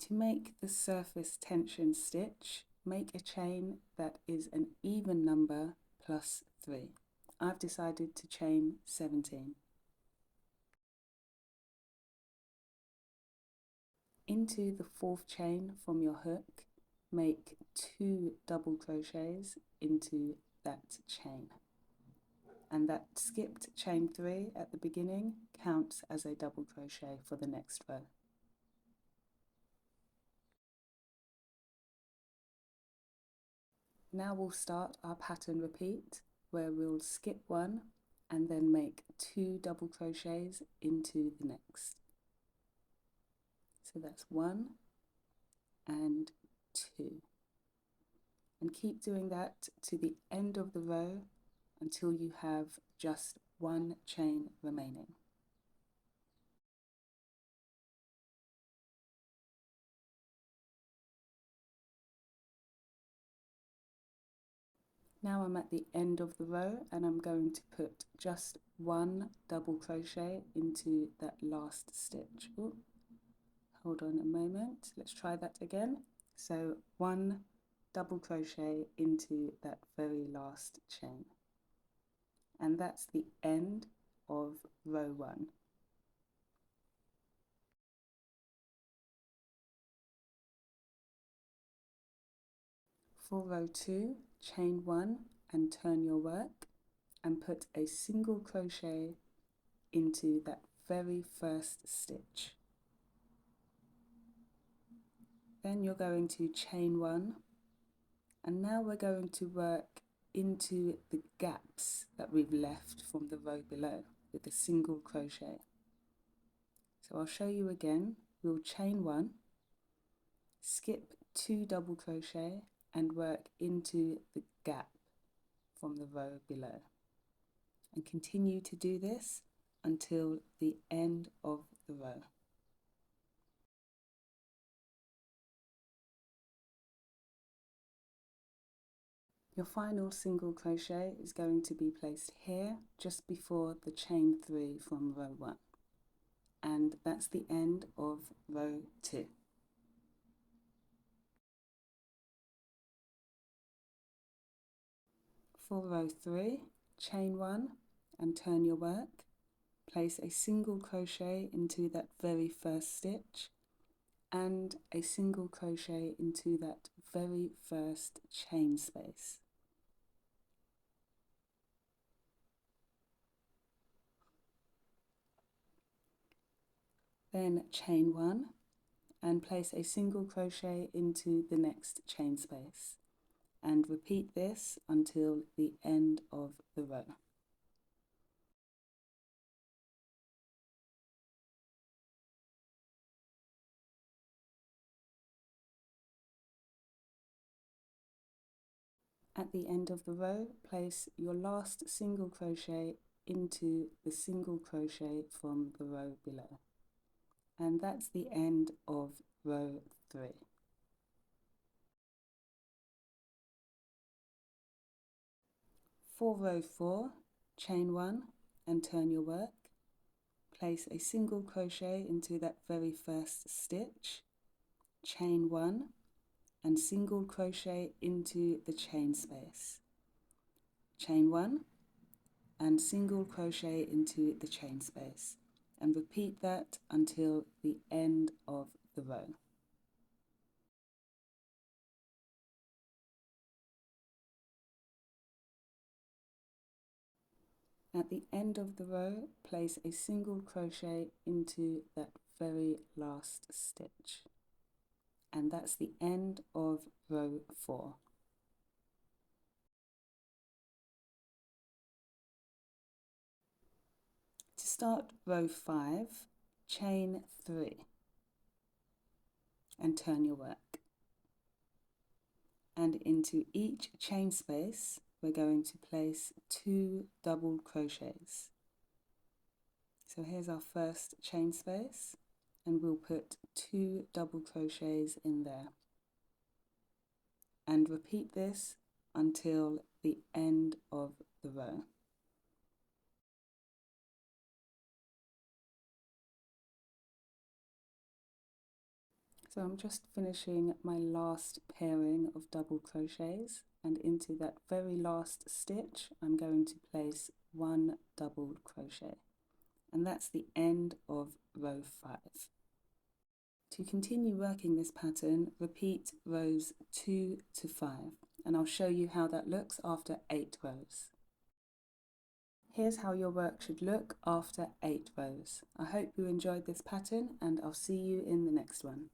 To make the surface tension stitch, make a chain that is an even number plus 3. I've decided to chain 17. Into the 4th chain from your hook, make 2 double crochets into that chain. And that skipped chain 3 at the beginning counts as a double crochet for the next row. Now we'll start our pattern repeat, where we'll skip 1 and then make 2 double crochets into the next. So that's 1 and 2. And keep doing that to the end of the row until you have just 1 chain remaining. Now I'm at the end of the row and I'm going to put just 1 double crochet into that last stitch. Ooh, hold on a moment, let's try that again. So 1 double crochet into that very last chain. And that's the end of row 1. For row 2, chain 1 and turn your work and put a single crochet into that very first stitch. Then you're going to chain 1, and now we're going to work into the gaps that we've left from the row below with a single crochet. So I'll show you again. We'll chain 1, skip 2 double crochet and work into the gap from the row below, and continue to do this until the end of the row. Your final single crochet is going to be placed here just before the chain 3 from row 1, and that's the end of row 2. For row 3, chain 1 and turn your work, place a single crochet into that very first stitch and a single crochet into that very first chain space. Then chain 1 and place a single crochet into the next chain space, and repeat this until the end of the row. At the end of the row, place your last single crochet into the single crochet from the row below. And that's the end of row 3. For row 4, chain 1 and turn your work. Place a single crochet into that very first stitch, chain 1 and single crochet into the chain space. Chain 1 and single crochet into the chain space, and repeat that until the end of the row. At the end of the row, place a single crochet into that very last stitch, and that's the end of row 4. To start row 5, chain 3 and turn your work. And into each chain space, we're going to place 2 double crochets. So here's our first chain space, and we'll put 2 double crochets in there. And repeat this until the end of the row. So I'm just finishing my last pairing of double crochets, and into that very last stitch I'm going to place one double crochet, and that's the end of row 5. To continue working this pattern, repeat rows 2 to 5, and I'll show you how that looks after 8 rows. Here's how your work should look after 8 rows. I hope you enjoyed this pattern, and I'll see you in the next one.